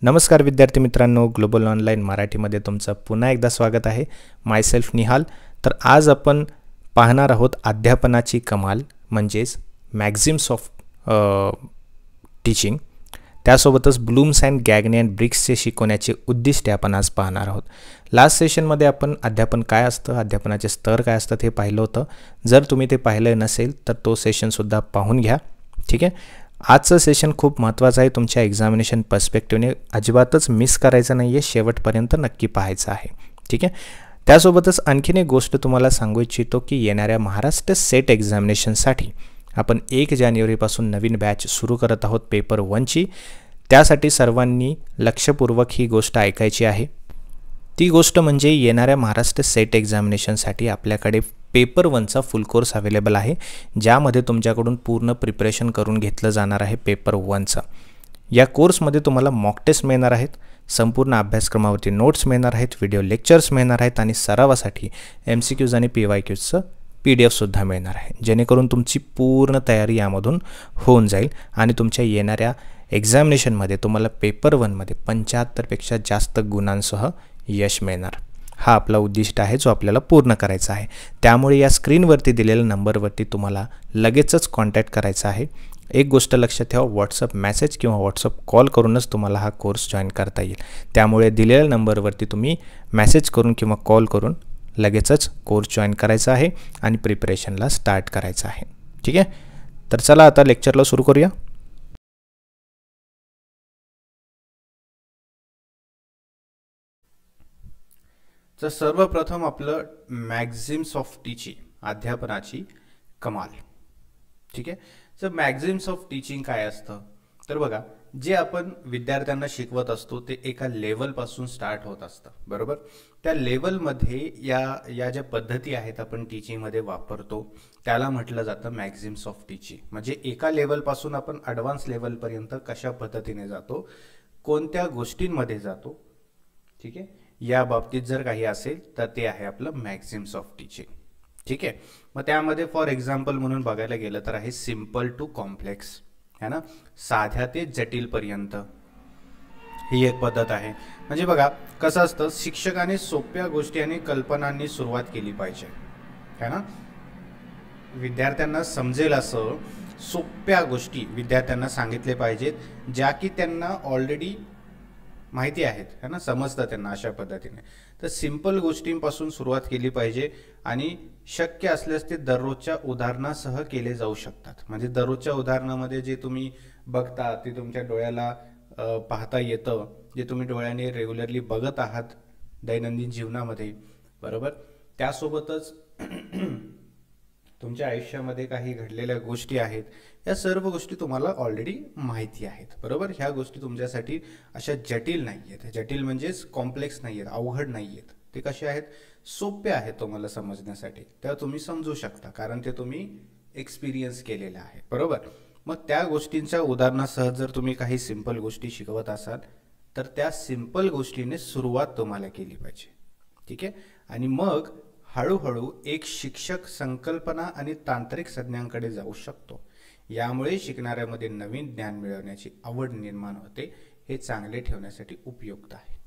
नमस्कार विद्यार्थी मित्रांनो, ग्लोबल ऑनलाईन मराठीमध्ये तुमचं पुन्हा एकदा स्वागत आहे. मायसेल्फ निहाल. तर आज आपण पाहणार आहोत अध्यापनाची कमाल म्हणजेच मॅक्झिम्स ऑफ टीचिंग. त्यासोबतच ब्लूम्स अँड गॅग्ने अँड ब्रिग्सचे शिकवण्याचे उद्दिष्टे आपण आज पाहणार आहोत. लास्ट सेशनमध्ये आपण अध्यापन काय असतं, अध्यापनाचे स्तर काय असतात हे पाहिलं होतं. जर तुम्ही ते पाहिलं नसेल तर तो सेशनसुद्धा पाहून घ्या. ठीक आहे. आजचं सेशन खूप महत्त्वाचं आहे. तुमच्या एक्झामिनेशन पर्स्पेक्टिव्हने अजिबातच मिस करायचं नाही आहे, शेवटपर्यंत नक्की पाहायचं आहे. ठीक आहे. त्यासोबतच आणखीन एक गोष्ट तुम्हाला सांगू इच्छितो की येणाऱ्या महाराष्ट्र सेट एक्झामिनेशनसाठी आपण 1 जानेवारीपासून नवीन बॅच सुरू करत आहोत पेपर 1ची. त्यासाठी सर्वांनी लक्षपूर्वक ही गोष्ट ऐकायची आहे. ती गोष्ट म्हणजे येणाऱ्या महाराष्ट्र सेट एक्झामिनेशनसाठी आपल्याकडे पेपर 1चा फुल कोर्स अवेलेबल आहे, ज्यामध्ये तुमच्याकडून पूर्ण प्रिपरेशन करून घेतलं जाणार आहे पेपर 1चं. या कोर्समध्ये तुम्हाला मॉक टेस्ट मिळणार आहेत, संपूर्ण अभ्यासक्रमावरती नोट्स मिळणार आहेत, व्हिडिओ लेक्चर्स मिळणार आहेत आणि सरावासाठी MCQज आणि PYQजचं PDF सुद्धा मिळणार आहे, जेणेकरून तुमची पूर्ण तयारी यामधून होऊन जाईल आणि तुमच्या येणाऱ्या एक्झामिनेशनमध्ये तुम्हाला पेपर 1मध्ये 75पेक्षा जास्त गुणांसह यश मिळणार. हा आपला उद्दिष्ट आहे जो आपल्याला पूर्ण करायचा आहे. त्यामुळे या स्क्रीनवरती दिलेल्या नंबरवरती तुम्हाला लगेचच कॉन्टॅक्ट करायचा आहे. एक गोष्ट लक्षात ठेवा, व्हॉट्सअप मेसेज किंवा व्हॉट्सअप कॉल करूनच तुम्हाला हा कोर्स जॉईन करता येईल. त्यामुळे दिलेल्या नंबरवरती तुम्ही मेसेज करून किंवा कॉल करून लगेचच कोर्स जॉईन करायचा आहे आणि प्रिपरेशनला स्टार्ट करायचं आहे. ठीक आहे. तर चला आता लेक्चरला सुरू करूया. तर सर्वप्रथम आपलं मॅक्झिम्स ऑफ टीचिंग, अध्यापनाची कमाल. ठीक आहे. तर मॅक्झिम्स ऑफ टीचिंग काय असतं, तर बघा, जे आपण विद्यार्थ्यांना शिकवत असतो ते एका लेवलपासून स्टार्ट होत असतं, बरोबर. त्या लेवलमध्ये या ज्या पद्धती आहेत आपण टीचिंगमध्ये वापरतो त्याला म्हटलं जातं मॅक्झिम्स ऑफ टीचिंग. म्हणजे एका लेवलपासून आपण ॲडव्हान्स लेवलपर्यंत कशा पद्धतीने जातो, कोणत्या गोष्टींमध्ये जातो. ठीक आहे. या बाबतीत जर काही असेल तर ते आहे आपलं मॅक्झिम्स ऑफ टीचिंग. ठीक आहे. मग त्यामध्ये फॉर एक्झाम्पल म्हणून बघायला गेलं तर आहे सिम्पल टू कॉम्प्लेक्स, है ना, साध्या ते जटिलपर्यंत. ही एक पद्धत आहे. म्हणजे बघा कसं असतं, शिक्षकाने सोप्या गोष्टी आणि कल्पनांनी सुरुवात केली पाहिजे, है ना. विद्यार्थ्यांना समजेल असं सोप्या गोष्टी विद्यार्थ्यांना सांगितले पाहिजेत, ज्या की त्यांना ऑलरेडी माहिती आहेत, है ना, समजतं त्यांना अशा पद्धतीने. तर सिंपल गोष्टींपासून सुरुवात केली पाहिजे आणि शक्य असल्यास ते दररोजच्या उदाहरणासह केले जाऊ शकतात. म्हणजे दररोजच्या उदाहरणामध्ये जे तुम्ही बघता ते तुमच्या डोळ्याला पाहता येतं, जे तुम्ही डोळ्याने रेग्युलरली बघत आहात दैनंदिन जीवनामध्ये, बरोबर. त्यासोबतच तुमच्या आयुष्यामध्ये काही घडलेल्या गोष्टी आहेत, या सर्व गोष्टी तुम्हाला ऑलरेडी माहिती आहेत, बरोबर. ह्या गोष्टी तुमच्यासाठी अशा जटिल नाही आहेत. जटिल म्हणजेच कॉम्प्लेक्स नाही आहेत, अवघड नाही आहेत. ते कसे आहेत, सोपे आहेत तुम्हाला समजण्यासाठी. त्या तुम्ही समजू शकता कारण ते तुम्ही एक्सपिरियन्स केलेलं आहे, बरोबर. मग त्या गोष्टींच्या उदाहरणासह जर तुम्ही काही सिंपल गोष्टी शिकवत असाल तर त्या सिंपल गोष्टीने सुरुवात तुम्हाला केली पाहिजे. ठीक आहे. आणि मग हळूहळू एक शिक्षक संकल्पना आणि तांत्रिक संज्ञांकडे जाऊ शकतो. यामुळे शिकणाऱ्यामध्ये नवीन ज्ञान मिळवण्याची आवड निर्माण होते. हे चांगले ठेवण्यासाठी उपयुक्त आहे.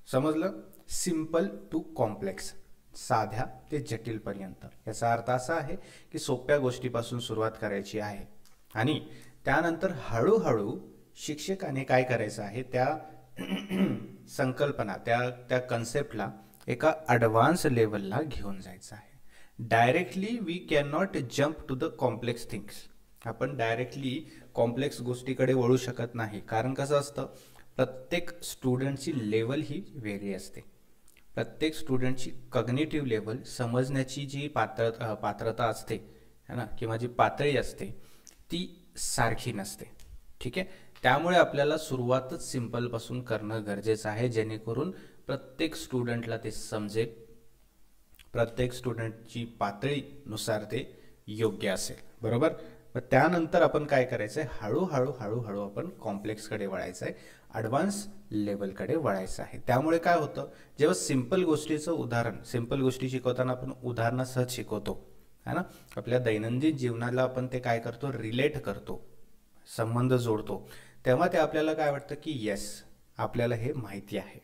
समजलं. सिंपल टू कॉम्प्लेक्स, साध्या ते जटिलपर्यंत. याचा अर्थ असा आहे की सोप्या गोष्टीपासून सुरुवात करायची आहे आणि त्यानंतर हळूहळू शिक्षकाने काय करायचं आहे, त्या संकल्पना त्या कन्सेप्टला एका ॲडव्हान्स लेवलला घेऊन जायचं आहे. Directly we can not jump to the complex things. आपण डायरेक्टली कॉम्प्लेक्स गोष्टीकडे वळू शकत नाही. कारण कसं असतं, प्रत्येक स्टुडंटची लेवल ही वेगळी असते. प्रत्येक स्टुडंटची कॉग्निटिव्ह लेवल, समजण्याची जी पात्रता असते, है ना, किंवा जी पातळी असते ती सारखी नसते. ठीक आहे. त्यामुळे आपल्याला सुरुवातच सिंपलपासून करणं गरजेचं आहे, जेणेकरून प्रत्येक स्टुडंटला ते समजेल, प्रत्येक स्टुडंटची पातळीनुसार ते योग्य असेल, बरोबर. मग त्यानंतर आपण काय करायचं आहे, हळूहळू आपण कॉम्प्लेक्सकडे वळायचं आहे, ॲडव्हान्स लेवलकडे वळायचं आहे. त्यामुळे काय होतं, जेव्हा सिंपल गोष्टीचं उदाहरण, सिंपल गोष्टी शिकवताना आपण उदाहरणासह शिकवतो, है ना. आपल्या दैनंदिन जीवनाला आपण ते काय करतो, रिलेट करतो, संबंध जोडतो. तेव्हा ते आपल्याला काय वाटतं की येस, आपल्याला हे माहिती आहे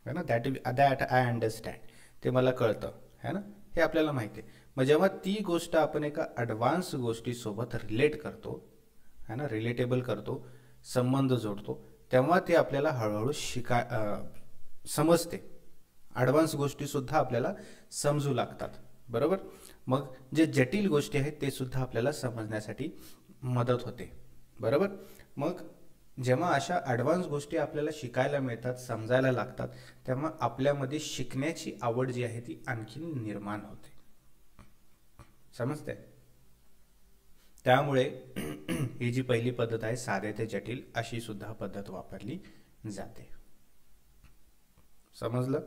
ना, दॅट आय अंडरस्टँड, ते मला कळतं है ना, हे आपल्याला माहिती आहे. मग जेव्हा ती गोष्ट आपण एका ॲडव्हान्स गोष्टीसोबत रिलेट करतो है ना, रिलेटेबल करतो, संबंध जोडतो, तेव्हा ते आपल्याला हळूहळू समजते. ॲडव्हान्स गोष्टीसुद्धा आपल्याला समजू लागतात. बरोबर. मग जे जटिल गोष्टी आहेत ते सुद्धा आपल्याला समजण्यासाठी मदत होते. बरोबर. मग जेव्हा अशा ॲडव्हान्स गोष्टी आपल्याला शिकायला मिळतात, समजायला लागतात, तेव्हा आपल्यामध्ये शिकण्याची आवड जी आहे ती आणखीन निर्माण होते. समजते. त्यामुळे ही जी पहिली पद्धत आहे, साधे ते जटिल, अशी सुद्धा पद्धत वापरली जाते. समजलं.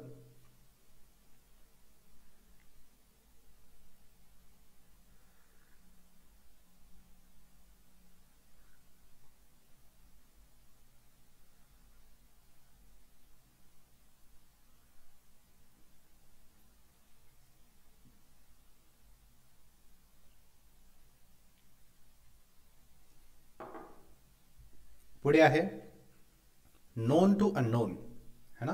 पुढे आहे नोन टू अननोन, है ना,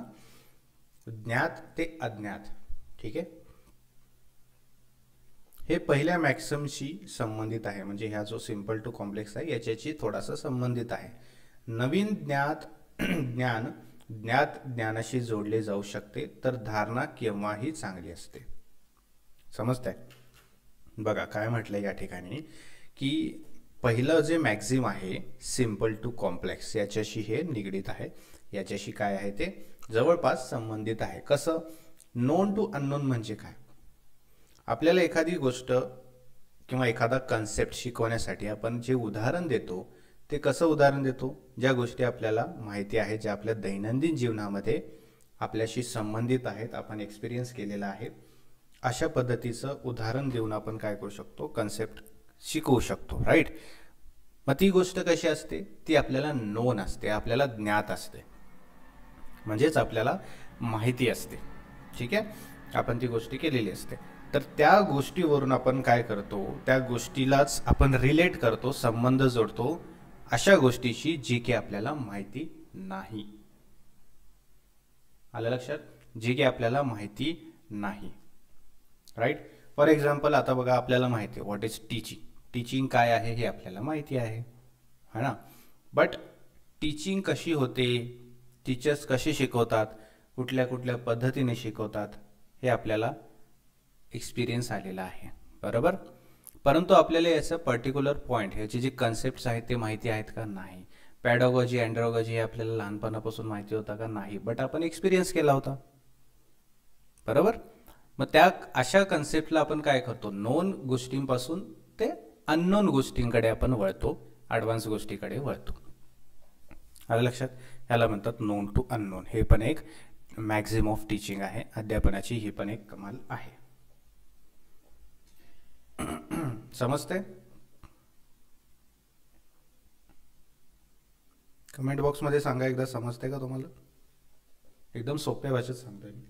ज्ञात ते अज्ञात. ठीक आहे. हे पहिल्या मॅक्सिमशी संबंधित आहे, म्हणजे ह्या जो सिंपल टू कॉम्प्लेक्स आहे याच्याशी थोडासा संबंधित आहे. नवीन ज्ञान ज्ञात ज्ञानाशी जोडले जाऊ शकते, तर धारणा केव्हाही चांगली असते. समजतंय. बघा काय म्हटलंय या ठिकाणी की पहिलं जे मॅक्झिम आहे सिंपल टू कॉम्प्लेक्स, याच्याशी हे निगडीत आहे, याच्याशी काय आहे ते जवळपास संबंधित आहे. कसं. नोन टू अननोन म्हणजे काय. आपल्याला एखादी गोष्ट किंवा एखादा कन्सेप्ट शिकवण्यासाठी आपण जे उदाहरण देतो ते कसं उदाहरण देतो, ज्या गोष्टी आपल्याला माहिती आहे, ज्या आपल्या दैनंदिन जीवनामध्ये आपल्याशी संबंधित आहेत, आपण एक्सपिरियन्स केलेला आहे, अशा पद्धतीचं उदाहरण देऊन आपण काय करू शकतो, कन्सेप्ट शिकवू शकतो. राईट. मग ती गोष्ट कशी असते, ती आपल्याला नोन असते, आपल्याला ज्ञात असते, म्हणजेच आपल्याला माहिती असते. ठीक आहे. आपण ती गोष्टी केलेली असते, तर त्या गोष्टीवरून आपण काय करतो, त्या गोष्टीलाच आपण रिलेट करतो, संबंध जोडतो अशा गोष्टीशी जी की आपल्याला माहिती नाही. आलं लक्षात. जी की आपल्याला माहिती नाही. राईट. फॉर एक्झाम्पल आता बघा, आपल्याला माहिती आहे व्हॉट इज टीचिंग. टीचिंग काय आहे हे आपल्याला माहिती आहे, है ना. बट टीचिंग कशी होते, टीचर्स कसे शिकवतात, कुठल्या कुठल्या पद्धतीने शिकवतात, हे आपल्याला एक्सपिरियन्स आलेला आहे. बरोबर. परंतु आपल्याला याचं पर्टिक्युलर पॉईंट, ह्याचे जे कन्सेप्ट्स आहेत ते माहिती आहेत का, नाही. पॅडॉगॉजी, अँड्रॉगॉजी हे आपल्याला लहानपणापासून माहिती होता का, नाही. बट आपण एक्सपिरियन्स केला होता. बरोबर. मग त्या अशा कन्सेप्टला आपण काय करतो, नोन गोष्टींपासून ते अननोन गोष्टींकडे आपण वळतो, ॲडव्हान्स गोष्टीकडे वळतो. आलं लक्षात. ह्याला म्हणतात नोन टू अननोन. हे पण एक मॅक्झिम ऑफ टीचिंग आहे, अध्यापनाची ही पण एक कमाल आहे. समजते. कमेंट बॉक्समध्ये सांगा एकदा, समजते का तुम्हाला. एकदम सोप्या भाषेत सांगतोय मी.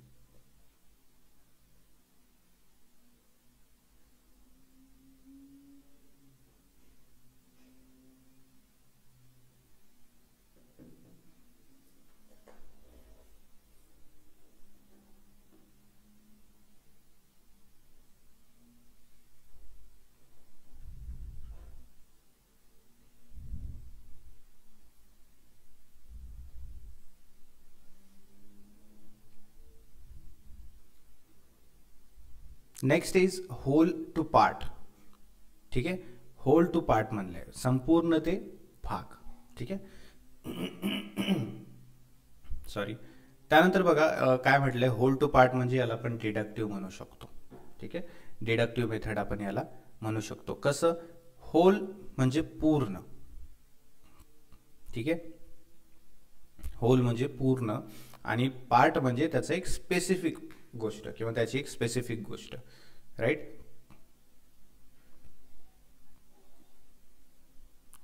Next is whole to part. ठीक आहे. होल टू पार्ट म्हणलंय, संपूर्ण ते भाग. ठीक आहे. सॉरी. त्यानंतर बघा काय म्हटलंय, होल टू पार्ट म्हणजे याला आपण डिडक्टिव्ह म्हणू शकतो. ठीक आहे. डिडक्टिव्ह मेथड आपण याला म्हणू शकतो. कसं. होल म्हणजे पूर्ण. ठीक आहे. होल म्हणजे पूर्ण आणि पार्ट म्हणजे त्याचं एक स्पेसिफिक गोष्ट किंवा त्याची एक स्पेसिफिक गोष्ट. राईट.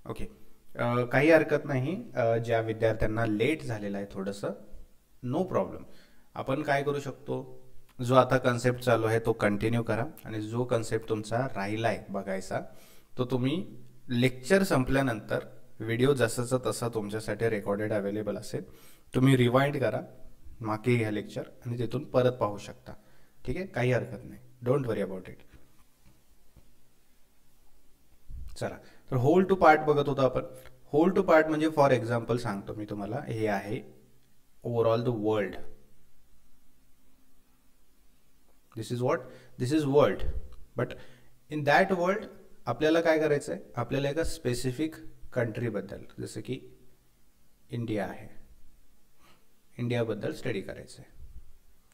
ओके. काही हरकत नाही. ज्या विद्यार्थ्यांना लेट झालेलं आहे थोडंसं, नो प्रॉब्लेम. आपण काय करू शकतो, जो आता कन्सेप्ट चालू आहे तो कंटिन्यू करा आणि जो कन्सेप्ट तुमचा राहिला आहे बघायचा तो तुम्ही लेक्चर संपल्यानंतर व्हिडिओ जसाचा तसा तुमच्यासाठी रेकॉर्डेड अवेलेबल असेल. तुम्ही रिवाइंड करा, मागे घ्या लेक्चर आणि तिथून परत पाहू शकता. ठीक आहे, काही हरकत नाही, डोंट वरी अबाउट इट. चला, तर होल टू पार्ट बघत होतो आपण. होल टू पार्ट म्हणजे फॉर एक्झाम्पल सांगतो मी तुम्हाला, हे आहे overall the world. This is what, this is world. But in that world आपल्याला काय करायचं आहे, आपल्याला एका स्पेसिफिक कंट्रीबद्दल, जसं की इंडिया आहे, इंडियाबद्दल स्टडी करायचं आहे.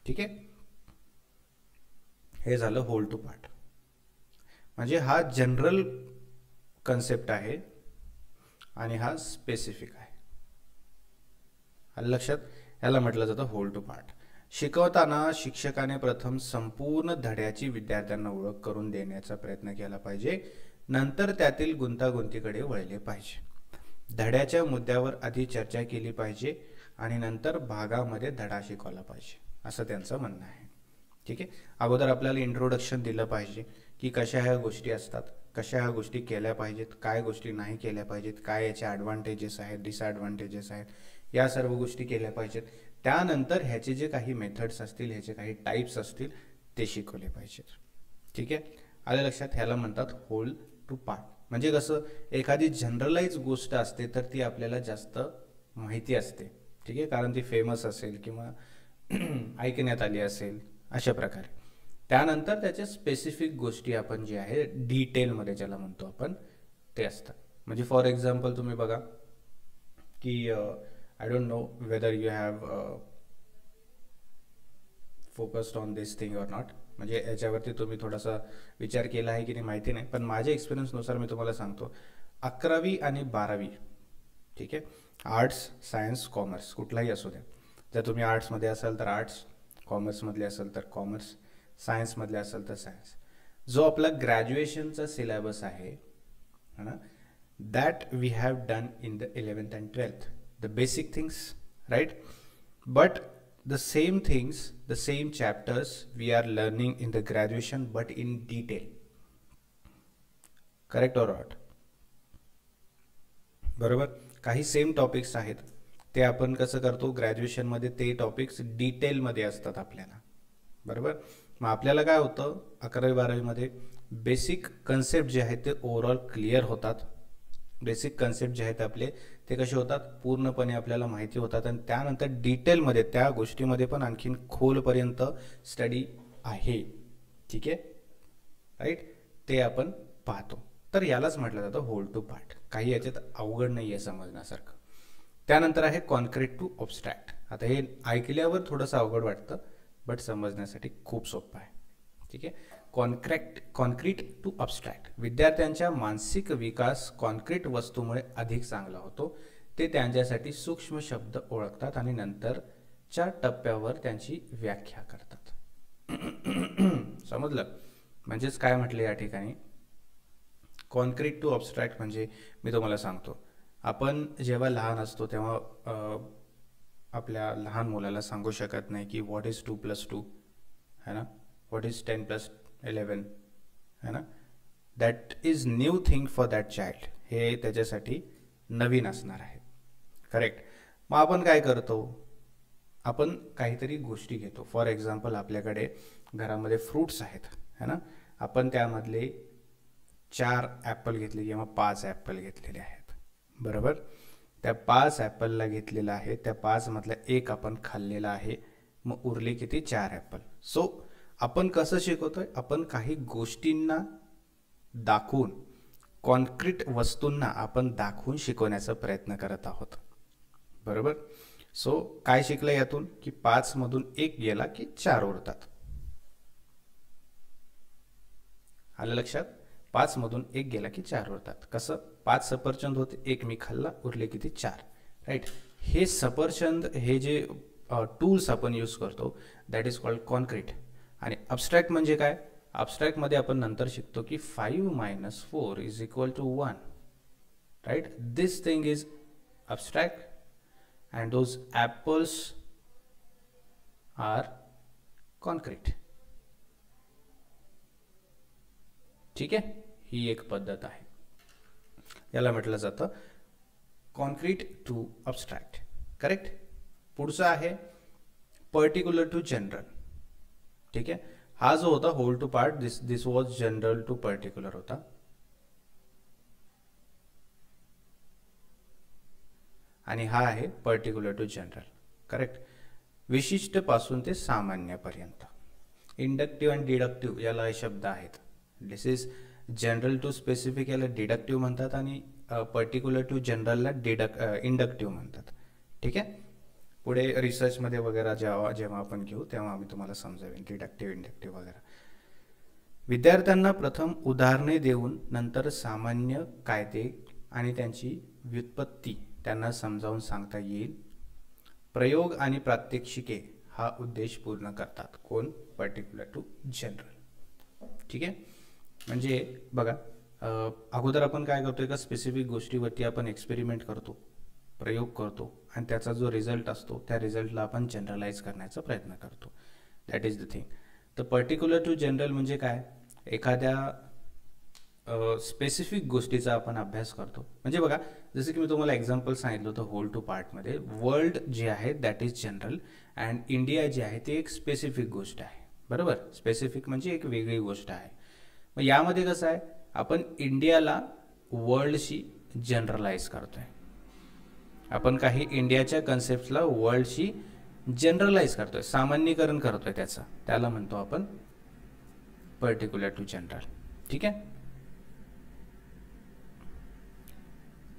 ठीक आहे, हे झालं होल टू पार्ट. म्हणजे हा जनरल कन्सेप्ट आहे आणि हा स्पेसिफिक आहे. आलं लक्षात? याला म्हटलं जातं होल टू पार्ट. शिकवताना शिक्षकाने प्रथम संपूर्ण धड्याची विद्यार्थ्यांना ओळख करून देण्याचा प्रयत्न केला पाहिजे, नंतर त्यातील गुंतागुंतीकडे वळले पाहिजे. धड्याच्या मुद्द्यावर आधी चर्चा केली पाहिजे आणि नंतर भागामध्ये धडा शिकवला पाहिजे, असं त्यांचं म्हणणं आहे. ठीक आहे, अगोदर आपल्याला इंट्रोडक्शन दिलं पाहिजे की कशा ह्या गोष्टी असतात, कशा ह्या गोष्टी केल्या पाहिजेत, काय गोष्टी नाही केल्या पाहिजेत, काय याचे ॲडव्हान्टेजेस आहेत, डिसॲडव्हान्टेजेस आहेत, या सर्व गोष्टी केल्या पाहिजेत. त्यानंतर ह्याचे जे काही मेथड्स असतील, ह्याचे काही टाईप्स असतील, ते शिकवले पाहिजेत. ठीक आहे, आलं लक्षात? ह्याला म्हणतात होल टू पार्ट. म्हणजे कसं, एखादी जनरलाइज गोष्ट असते तर ती आपल्याला जास्त माहिती असते. ठीक आहे, कारण ती फेमस असेल किंवा ऐकण्यात आली असेल, अशा प्रकारे. त्यानंतर त्याच्या स्पेसिफिक गोष्टी आपण जे आहे डिटेलमध्ये ज्याला म्हणतो आपण, ते असतात. म्हणजे फॉर एक्झाम्पल तुम्ही बघा की I don't know whether you have focused on this thing or not. म्हणजे याच्यावरती तुम्ही थोडासा विचार केला आहे की नाही माहिती नाही, पण माझ्या एक्सपिरियन्सनुसार मी तुम्हाला सांगतो, 11वी आणि 12वी, ठीक आहे, आर्ट्स, सायन्स, कॉमर्स कुठलाही असू द्या, जर तुम्ही आर्ट्समध्ये असाल तर आर्ट्स, कॉमर्समधले असेल तर कॉमर्स, सायन्समधले असेल तर सायन्स, जो आपला ग्रॅज्युएशनचा सिलेबस आहे ना, that we have done in the 11th and 12th, the basic things, right? But the same things, the same chapters we are learning in the graduation but in detail. Correct or not? बरोबर, काही same topics आहेत, ते आपण कसं करतो ग्रॅज्युएशनमध्ये, ते topics डिटेलमध्ये असतात आपल्याला. बरोबर, मग आपल्याला काय होतं 11वी 12वीमध्ये बेसिक कन्सेप्ट जे आहेत ते ओव्हरऑल क्लिअर होतात. बेसिक कन्सेप्ट जे आहेत आपले ते कसे होतात, पूर्णपणे आपल्याला माहिती होतात, आणि त्यानंतर डिटेलमध्ये त्या गोष्टीमध्ये पण आणखीन खोलपर्यंत स्टडी आहे. ठीक आहे, राईट, ते आपण पाहतो. तर यालाच म्हटलं जातं होल टू पार्ट. काही याच्यात अवघड नाही आहे समजण्यासारखं. त्यानंतर आहे कॉन्क्रीट टू ऑब्स्ट्रॅक्ट. आता हे ऐकल्यावर थोडंसं अवघड वाटतं, बट समजण्यासाठी खूप सोपं आहे. ठीक आहे, कॉन्क्रीट टू अब्स्ट्रॅक्ट. विद्यार्थ्यांच्या मानसिक विकास कॉन्क्रीट वस्तूमुळे अधिक चांगला होतो. ते त्यांच्यासाठी सूक्ष्म शब्द ओळखतात आणि नंतरच्या टप्प्यावर त्यांची व्याख्या करतात. समजलं? म्हणजेच काय म्हटलं या ठिकाणी, कॉन्क्रीट टू अब्स्ट्रॅक्ट म्हणजे मी तुम्हाला सांगतो, आपण जेव्हा लहान असतो तेव्हा आपल्या लहान मुलाला सांगू शकत नाही की व्हॉट इज 2+2, है ना, व्हॉट इज 10+11, है ना. That is new thing for that child. हे त्याच्यासाठी नवीन असणार आहे. करेक्ट. मग आपण काय करतो, आपण काहीतरी गोष्टी घेतो. फॉर एक्झाम्पल आपल्याकडे घरामध्ये फ्रूट्स आहेत, है ना, आपण त्यामधले 4 ॲपल घेतले किंवा 5 ॲपल घेतलेले आहेत. बरोबर, त्या 5 ॲपलला घेतलेला आहे, त्या 5 मधला एक आपण खाल्लेला आहे, मग उरले किती, 4 ॲपल. सो आपण कसं शिकवतोय, आपण काही गोष्टींना दाखवून, कॉन्क्रीट वस्तूंना आपण दाखवून शिकवण्याचा प्रयत्न करत आहोत. बरोबर. सो काय शिकलं यातून की 5 मधून 1 गेला की 4 उरतात. आलं लक्षात? 5 मधून 1 गेला की 4 उरतात. कसं, 5 सफरचंद होते, 1 मी खाल्ला, उरले किती, 4. राईट. हे सफरचंद, हे जे टूल्स आपण यूज करतो, दॅट इज कॉल्ड कॉन्क्रीट. आणि अब्स्ट्रॅक्ट म्हणजे काय, अब्स्ट्रॅक्टमध्ये आपण नंतर शिकतो की 5 - 4 = 1. Right. This thing is abstract and those apples are concrete. ठीक आहे, ही एक पद्धत आहे. याला म्हटलं जातं कॉन्क्रीट टू अब्स्ट्रॅक्ट. करेक्ट. पुढचं आहे पर्टिक्युलर टू जनरल. ठीक आहे. हा जो होता whole to part, this was general to particular होता. आणि हा आहे पर्टिक्युलर टू जनरल. करेक्ट. विशिष्ट पासून ते सामान्यपर्यंत. इंडक्टिव्ह आणि डिडक्टिव्ह याला हे शब्द आहेत. दिस इज जनरल टू स्पेसिफिक याला डिडक्टिव्ह म्हणतात आणि पर्टिक्युलर टू जनरलला इंडक्टिव्ह म्हणतात. ठीक आहे. पुढे रिसर्चमध्ये वगैरे जेव्हा आपण घेऊ तेव्हा आम्ही तुम्हाला समजावेन डिडक्टिव्ह इंडक्टिव्ह वगैरे. विद्यार्थ्यांना प्रथम उदाहरणे देऊन नंतर सामान्य कायदे आणि त्यांची व्युत्पत्ती त्यांना समजावून सांगता येईल. प्रयोग आणि प्रात्यक्षिके हा उद्देश पूर्ण करतात. कोण? Particular to general. ठीक आहे. म्हणजे बघा, अगोदर आपण काय करतो, एका स्पेसिफिक गोष्टीवरती आपण एक्सपेरिमेंट करतो, प्रयोग करतो आणि त्याचा जो रिझल्ट असतो त्या रिझल्टला आपण जनरलाइज करण्याचा प्रयत्न करतो. That is the thing. तर पर्टिक्युलर टू जनरल म्हणजे काय? एखाद्या स्पेसिफिक गोष्टीचा आपण अभ्यास करतो. म्हणजे बघा, जसं की मी तुम्हाला एक्झाम्पल सांगितलं होतं होल टू पार्टमध्ये, वर्ल्ड जे आहे that is general and India जे आहे ते एक स्पेसिफिक गोष्ट आहे. बरोबर. स्पेसिफिक म्हणजे एक वेगळी गोष्ट आहे. मग यामध्ये कसं आहे, आपण इंडियाला वर्ल्डशी जनरलाइज करतोय. आपण काही इंडियाच्या कन्सेप्टला वर्ल्डशी जनरलाइज करतोय, सामान्यीकरण करतोय त्याचं. त्याला म्हणतो आपण पर्टिक्युलर टू जनरल. ठीक आहे.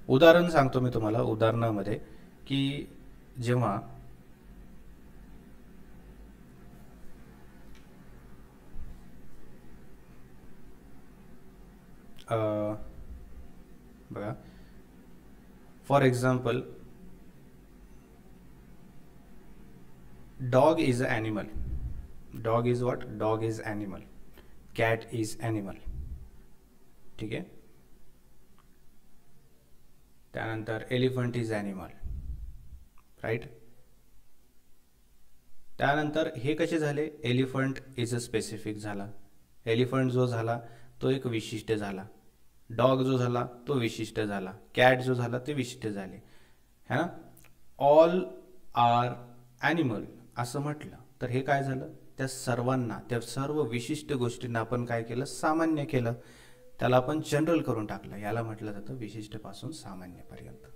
उदाहरण सांगतो मी तुम्हाला. उदाहरणामध्ये की जेव्हा बघा, for example dog is a animal. Dog is what? Dog is animal. Cat is animal. ठीक आहे. त्यानंतर एलिफंट इज ॲनिमल. राईट. त्यानंतर हे कसे झाले? एलिफंट इज अ स्पेसिफिक झाला. एलिफंट जो झाला तो एक विशिष्ट झाला. डॉग जो झाला तो विशिष्ट झाला. कॅट जो झाला ते विशिष्ट झाले. है ना. ऑल आर ॲनिमल असं म्हटलं तर हे काय झालं? त्या सर्वांना, त्या सर्व विशिष्ट गोष्टींना आपण काय केलं? सामान्य केलं. त्याला आपण जनरल करून टाकलं. याला म्हटलं जातं विशिष्ट पासून सामान्यपर्यंत.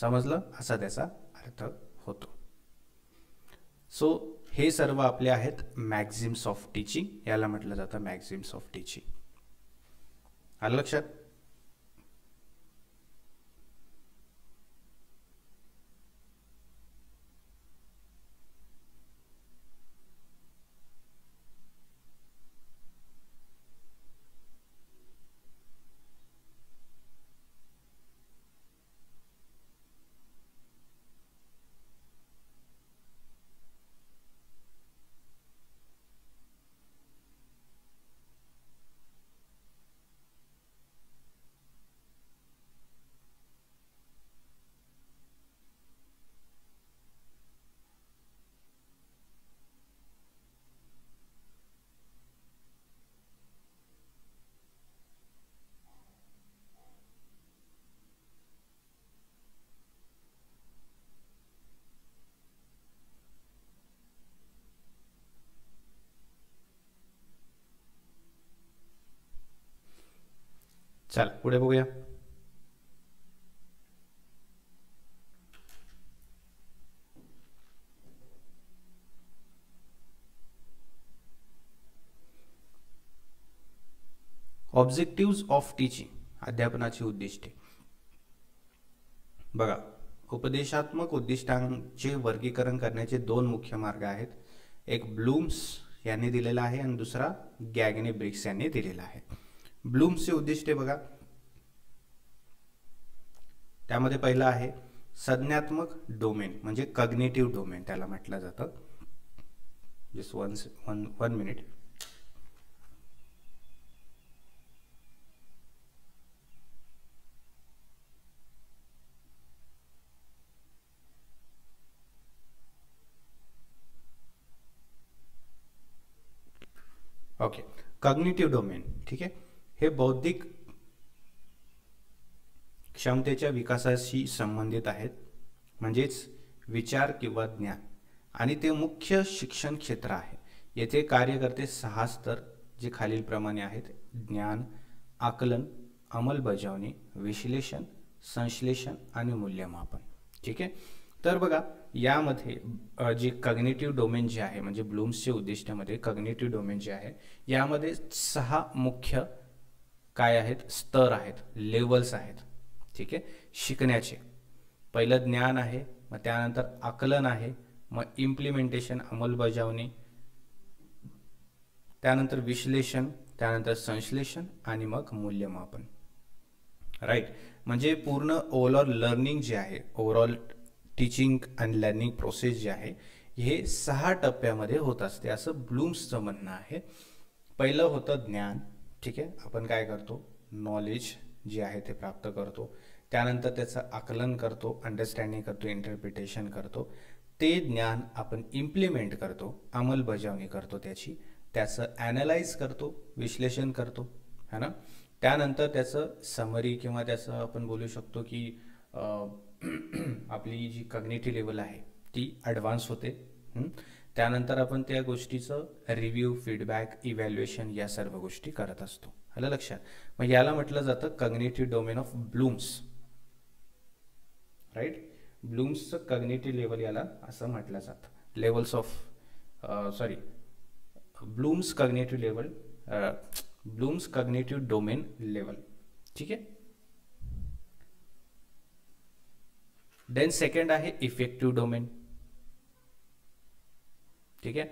समजलं? असा त्याचा अर्थ होतो. सो हे सर्व आपले आहेत मॅक्झिम्स ऑफ टीचिंग. याला म्हटलं जातं मॅक्झिम्स ऑफ टीचिंग. आलं लक्षात? चल पुढे बघूया. Objectives of teaching. अध्यापनाची उद्दिष्टे. बघा, उपदेशात्मक उद्दिष्टांचे वर्गीकरण करण्याचे दोन मुख्य मार्ग आहेत. एक ब्लूम्स यांनी दिलेला आहे आणि दुसरा गॅगने ब्रिग्स यांनी दिलेला आहे. ब्लूम्सचे उद्दिष्टे बघा, त्यामध्ये पहिला आहे संज्ञात्मक डोमेन म्हणजे कॉग्निटिव्ह डोमेन त्याला म्हटलं जातं. Just one minute. Okay. Cognitive domain. ठीक आहे. हे बौद्धिक क्षमतेच्या विकासाशी संबंधित आहेत, म्हणजेच विचार किंवा ज्ञान, आणि ते मुख्य शिक्षण क्षेत्र आहे. येथे कार्य करते 6 स्तर जे खालीलप्रमाणे आहेत: ज्ञान, आकलन, अंमलबजावणी, विश्लेषण, संश्लेषण आणि मूल्यमापन. ठीक आहे. तर बघा, यामध्ये जे कॉग्निटिव्ह डोमेन जे आहे, म्हणजे ब्लूम्सच्या उद्दिष्टामध्ये कॉग्निटिव्ह डोमेन जे आहे, यामध्ये 6 मुख्य काय आहेत, स्तर आहेत, लेवल्स आहेत. ठीक आहे. शिकण्याचे पहिलं ज्ञान आहे, मग त्यानंतर आकलन आहे, मग इम्प्लिमेंटेशन अंमलबजावणी, त्यानंतर विश्लेषण, त्यानंतर संश्लेषण आणि मग मूल्यमापन. राईट. म्हणजे पूर्ण ओव्हरऑल लर्निंग जे आहे, overall teaching and learning process जे आहे, हे 6 टप्प्यामध्ये होत असते असं ब्लूम्सचं म्हणणं आहे. पहिलं होतं ज्ञान. ठीक आहे. आपण काय करतो, नॉलेज जे आहे ते प्राप्त करतो. त्यानंतर त्याचं आकलन करतो, अंडरस्टँडिंग करतो, इंटरप्रिटेशन करतो. ते ज्ञान आपण इम्प्लिमेंट करतो, अंमलबजावणी करतो, त्याचं ॲनालाइज करतो, विश्लेषण करतो, है ना. त्यानंतर त्याचं समरी किंवा त्याचं आपण बोलू शकतो की आपली जी कॉग्निटिव्ह लेवल आहे ती ॲडव्हान्स होते. त्यानंतर आपण त्या गोष्टीचं रिव्ह्यू, फीडबॅक, इव्हॅल्युएशन या सर्व गोष्टी करत असतो. आलं लक्षात. मग याला म्हटलं जातं cognitive domain of Bloom's. Right. ब्लूम्सचं कॉग्निटिव्ह लेवल याला असं म्हटलं जातं. Levels of Bloom's cognitive level, Bloom's cognitive domain level. ठीक आहे. देन सेकंड आहे इफेक्टिव्ह डोमेन. ठीक आहे.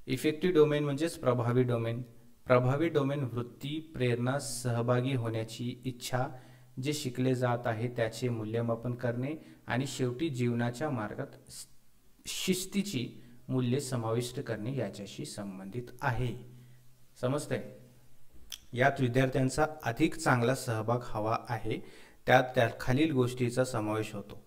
इफेक्टिव्ह डोमेन म्हणजेच प्रभावी डोमेन. प्रभावी डोमेन वृत्ती, प्रेरणा, सहभागी होण्याची इच्छा, जे शिकले जात आहे त्याचे मूल्यमापन करणे आणि शेवटी जीवनाच्या मार्गात शिस्तीची मूल्ये समाविष्ट करणे याच्याशी संबंधित आहे. समजतंय. यात विद्यार्थ्यांचा अधिक चांगला सहभाग हवा आहे. त्यात खालील गोष्टीचा समावेश होतो.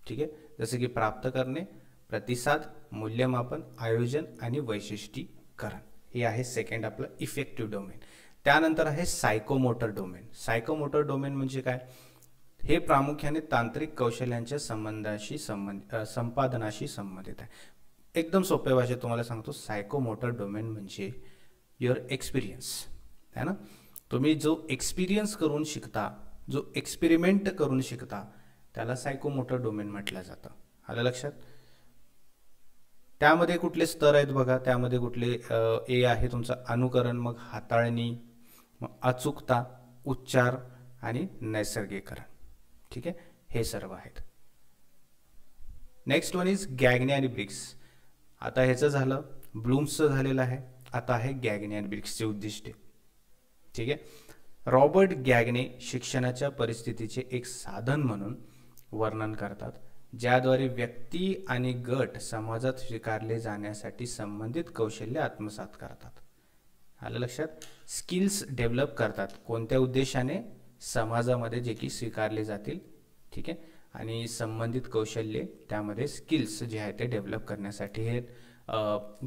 ठीक आहे. जसे की प्राप्त करणे, प्रतिसाद, मूल्यमापन, आयोजन आणि वैशिष्ट्यीकरण. हे आहे सेकंड आपलं इफेक्टिव्ह डोमेन. त्यानंतर आहे सायकोमोटर डोमेन. सायकोमोटर डोमेन म्हणजे काय, हे प्रामुख्याने तांत्रिक कौशल्यांच्या संपादनाशी संबंधित आहे. एकदम सोप्या भाषेत तुम्हाला सांगतो, सायकोमोटर डोमेन म्हणजे युअर एक्सपिरियन्स, है ना. तुम्ही जो एक्सपिरियन्स करून शिकता, जो एक्सपेरिमेंट करून शिकता, त्याला सायकोमोटर डोमेन म्हटलं जातं. आलं लक्षात. त्यामध्ये कुठले स्तर आहेत बघा. त्यामध्ये कुठले ए आहे तुमचं अनुकरण, मग हाताळणी, मग अचूकता, उच्चार आणि नैसर्गिकरण. ठीक आहे. हे सर्व आहेत. नेक्स्ट वन इज गॅग्ने आणि ब्रिग्स. आता ह्याचं झालं, ब्लूम्सचं झालेलं आहे. आता आहे गॅग्ने आणि ब्रिग्सचे उद्दिष्टे. ठीक आहे. रॉबर्ट गॅग्ने शिक्षणाच्या परिस्थितीचे एक साधन म्हणून वर्णन करतात, ज्याद्वारे व्यक्ती आणि गट समाजात स्वीकारले जाण्यासाठी संबंधित कौशल्य आत्मसात करतात. आलं लक्षात. स्किल्स डेव्हलप करतात. कोणत्या उद्देशाने, समाजामध्ये जे की स्वीकारले जातील. ठीक आहे. आणि संबंधित कौशल्ये, त्यामध्ये स्किल्स जे आहेत ते डेव्हलप करण्यासाठी हे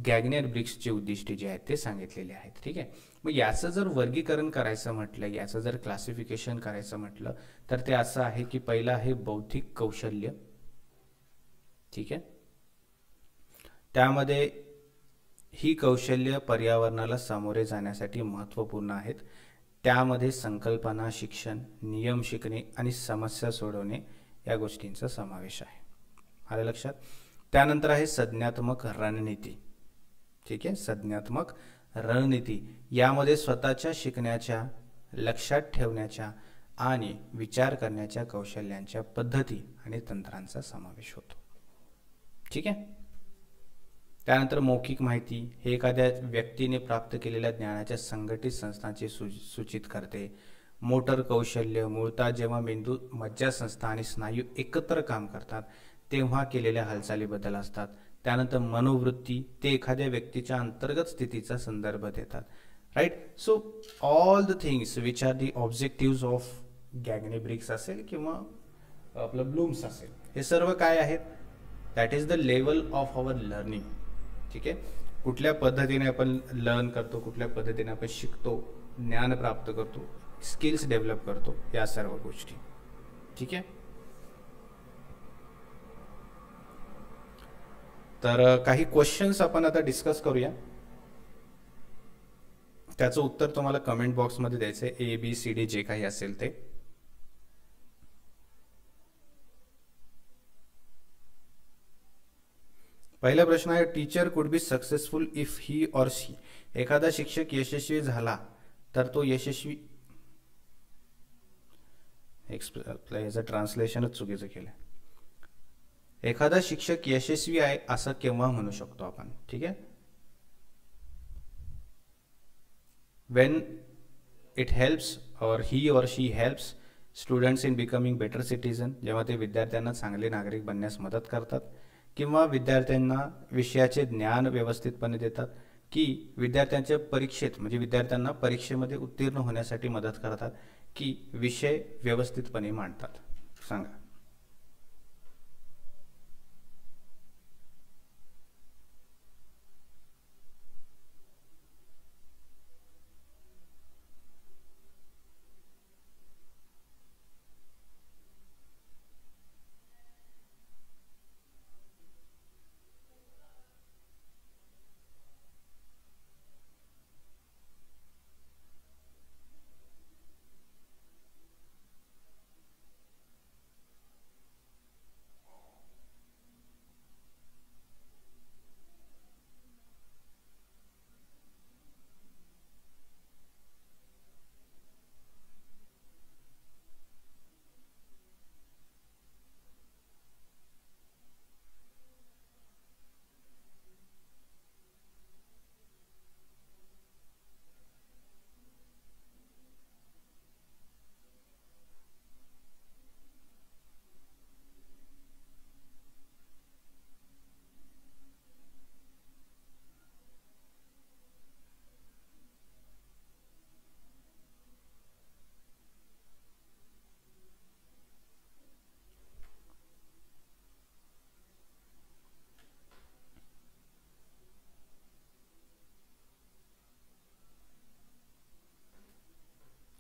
गॅग्ने आणि ब्रिग्सचे उद्दिष्टे जे आहेत ते सांगितलेले आहेत. ठीक आहे. मग याचं जर वर्गीकरण करायचं म्हटलं, याचं जर क्लासिफिकेशन करायचं म्हटलं, तर ते असं आहे की पहिलं आहे बौद्धिक कौशल्य. ठीक आहे. त्यामध्ये ही कौशल्य पर्यावरणाला सामोरे जाण्यासाठी महत्त्वपूर्ण आहेत. त्यामध्ये संकल्पना शिक्षण, नियम शिकणे आणि समस्या सोडवणे या गोष्टींचा समावेश आहे. आलं लक्षात. त्यानंतर आहे संज्ञात्मक रणनीती. ठीक आहे. संज्ञात्मक रणनीती यामध्ये स्वतःच्या शिकण्याच्या, लक्षात ठेवण्याच्या आणि विचार करण्याच्या कौशल्यांच्या पद्धती आणि तंत्रांचा समावेश होतो. ठीक आहे. त्यानंतर मौखिक माहिती, हे एखाद्या व्यक्तीने प्राप्त केलेल्या ज्ञानाच्या संघटित संस्थांचे सूचित करते. मोटर कौशल्य, मूळतः जेव्हा मेंदू, मज्जासंस्था आणि स्नायू एकत्र काम करतात तेव्हा केलेल्या हालचालीबद्दल असतात. त्यानंतर मनोवृत्ती, ते एखाद्या व्यक्तीच्या अंतर्गत स्थितीचा संदर्भ देतात. Right. So all the things which are the objective of Gagne Briggs असेल किंवा आपलं ब्लूम्स असेल, हे सर्व काय आहेत, that is the level of our learning. ठीक आहे. कुठल्या पद्धतीने आपण लर्न करतो, कुठल्या पद्धतीने आपण शिकतो, ज्ञान प्राप्त करतो, स्किल्स डेव्हलप करतो, या सर्व गोष्टी. ठीक आहे. तर काही क्वेश्चन्स आपण आता डिस्कस करूया. त्याचं उत्तर तुम्हाला कमेंट बॉक्समध्ये द्यायचं आहे, ABCD जे काही असेल ते. पहिला प्रश्न आहे, teacher could be successful if he or she. एखादा शिक्षक यशस्वी झाला तर तो यशस्वी, ह्याचं ट्रान्सलेशनच चुकीचं केलं. एखादा शिक्षक यशस्वी आहे असं केव्हा म्हणू शकतो आपण, ठीक आहे. Wien it helps or he or she helps students in becoming better citizen. जेव्हा ते विद्यार्थ्यांना चांगले नागरिक बनण्यास मदत करतात, किंवा विद्यार्थ्यांना विषयाचे ज्ञान व्यवस्थितपणे देतात, की विद्यार्थ्यांच्या परीक्षेत म्हणजे विद्यार्थ्यांना परीक्षेमध्ये उत्तीर्ण होण्यासाठी मदत करतात, की विषय व्यवस्थितपणे मांडतात. सांगा.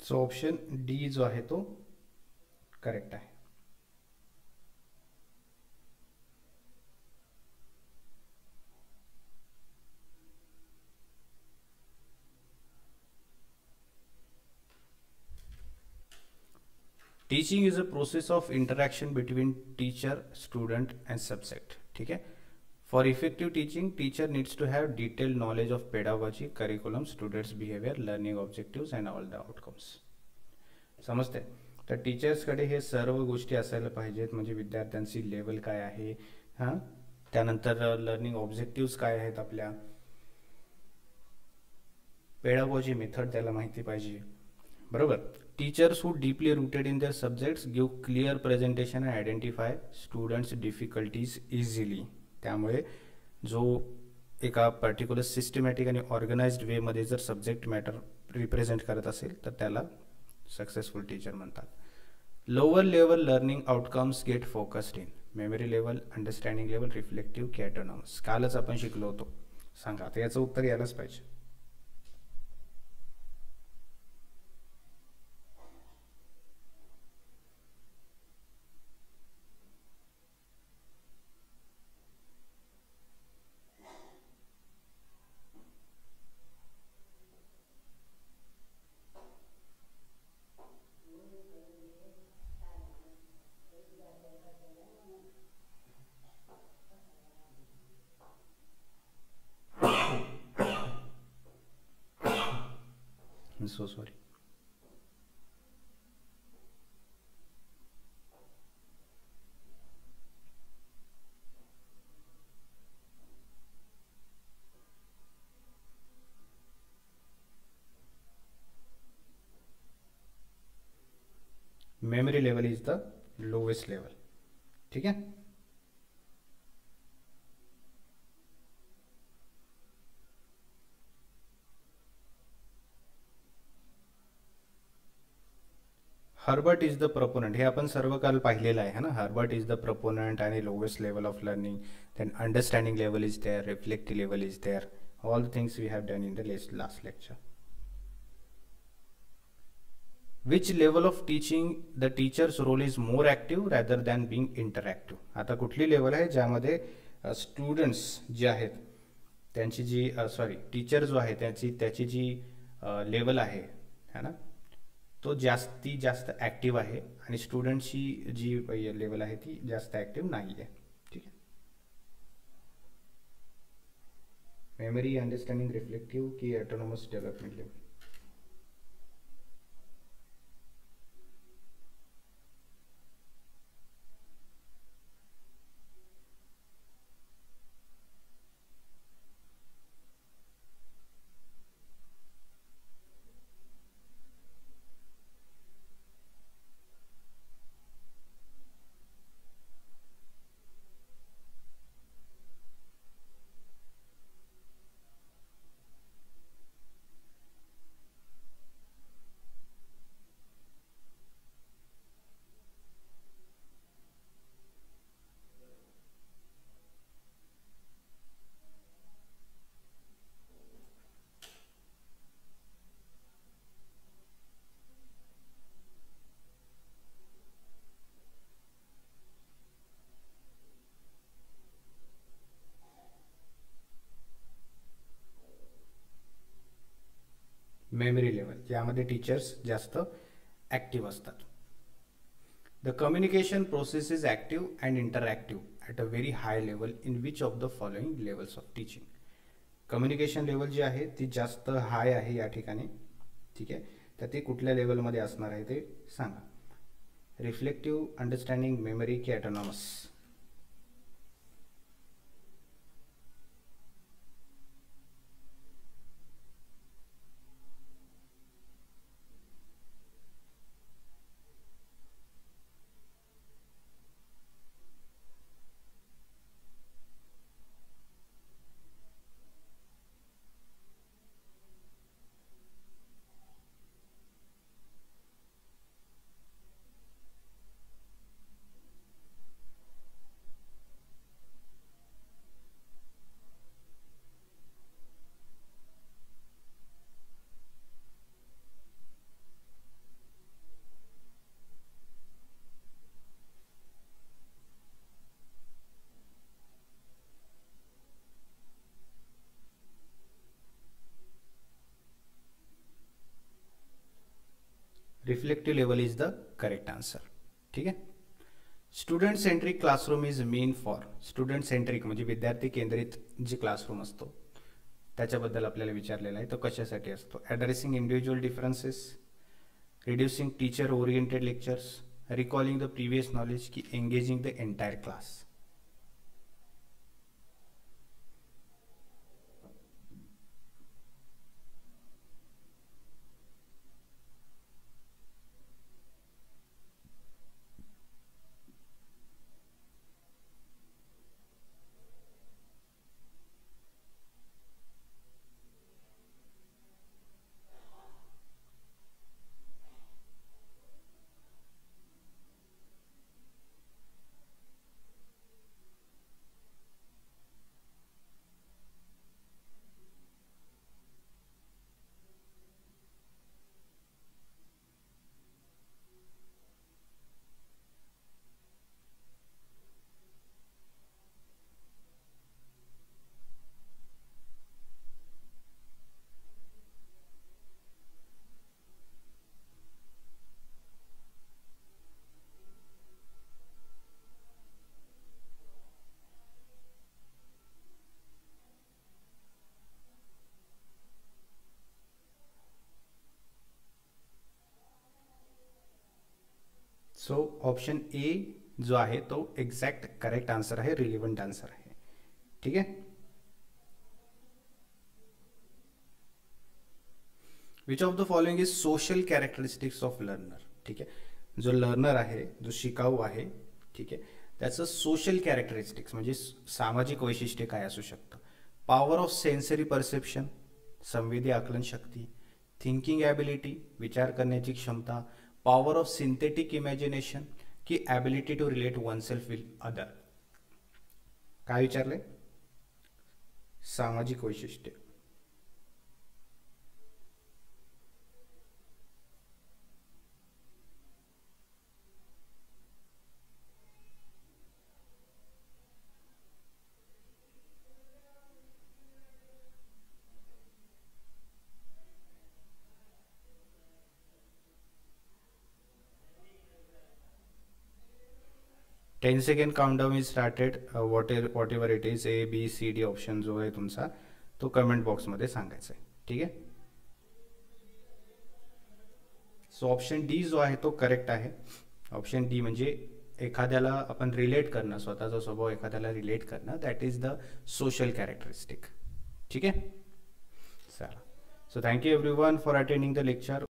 सो ऑप्शन डी जो आहे तो करेक्ट आहे. Teaching is a process of interaction between teacher, student and subject. ठीक आहे. For effective teaching, teacher needs to have detailed knowledge of pedagogy, curriculum, students behaviour, learning objectives and all the outcomes. समजते. तर टीचर्सकडे हे सर्व गोष्टी असायला पाहिजेत, म्हणजे विद्यार्थ्यांची लेवल काय आहे, हां, त्यानंतर लर्निंग ऑब्जेक्टिव्स काय आहेत, आपल्या पेडागॉजी मेथड त्याला माहिती पाहिजे. बरोबर. Teachers who deeply rooted in their subjects give clear presentation and identify students difficulties easily. त्यामुळे जो एका पर्टिक्युलर सिस्टमॅटिक आणि ऑर्गनाइज्ड वेमध्ये जर सब्जेक्ट मॅटर रिप्रेझेंट करत असेल तर त्याला सक्सेसफुल टीचर म्हणतात. Lower level learning outcomes get focused in memory level, understanding level, reflective की ऑटोनॉमस. कालच आपण शिकलो होतो. सांगा आता याचं उत्तर यायलाच पाहिजे. So sorry. Memory level is the lowest level. ठीक है. हर्बर्ट इज द प्रपोनंट, हे आपण सर्व काल पाहिलेलं आहे ना. हर्बर्ट इज द प्रपोनंट आणि lowest level of learning, then understanding level is there, reflective level is there, all the things we have done in the last lecture. Which level of teaching the teacher's role is more active rather than being interactive. आता कुठली level आहे ज्यामध्ये students जे आहेत त्यांची जी teacher जो आहे त्याची जी लेवल आहे है ना, तो जास्त ॲक्टिव्ह आहे आणि स्टुडंटची जी लेवल आहे ती जास्त ॲक्टिव्ह नाही आहे. ठीक आहे. मेमरी, अंडरस्टँडिंग, रिफ्लेक्टिव्ह की autonomous development level. Memory level यामध्ये टीचर्स जास्त ॲक्टिव्ह असतात. The communication process is active and interactive at a very high level in which of the following levels of teaching. Communication level जी आहे ती जास्त हाय आहे या ठिकाणी. ठीक आहे, तर ती कुठल्या लेवलमध्ये असणार आहे ते सांगा. रिफ्लेक्टिव्ह, अंडरस्टँडिंग, मेमरी की autonomous. Reflective level is the correct answer. ठीक आहे. Student centric classroom is mean for. Student centric म्हणजे विद्यार्थी केंद्रित जे क्लासरूम असतो त्याच्याबद्दल आपल्याला विचारलेला आहे. तो कशासाठी असतो? Addressing individual differences, reducing teacher oriented lectures, recalling the previous knowledge की engaging the entire class. So option A जो आहे तो एक्झॅक्ट करेक्ट आन्सर आहे, रिलिव्हंट आन्सर आहे. ठीक आहे. Which of the following is social characteristics of learner. ठीक आहे, जो लर्नर आहे, जो शिकाऊ आहे, ठीक आहे, त्याचं सोशल कॅरेक्टरिस्टिक्स म्हणजे सामाजिक वैशिष्ट्य काय असू शकतं? पॉवर ऑफ सेन्सरी परसेप्शन, संवेदी आकलन शक्ती, थिंकिंग ॲबिलिटी, विचार करण्याची क्षमता, पॉवर ऑफ सिंथेटिक इमॅजिनेशन की ability to relate oneself with other. काय विचारले? सामाजिक 10 second countdown is started. Whatever it is, ABCD option जो आहे तुमचा तो कमेंट बॉक्समध्ये सांगायचा आहे. ठीक आहे. सो ऑप्शन डी जो आहे तो करेक्ट आहे. ऑप्शन डी म्हणजे एखाद्याला आपण रिलेट करणं, स्वतःचा स्वभाव एखाद्याला रिलेट करणं, that is the social characteristic. ठीक आहे. चला. So thank you everyone for attending the lecture.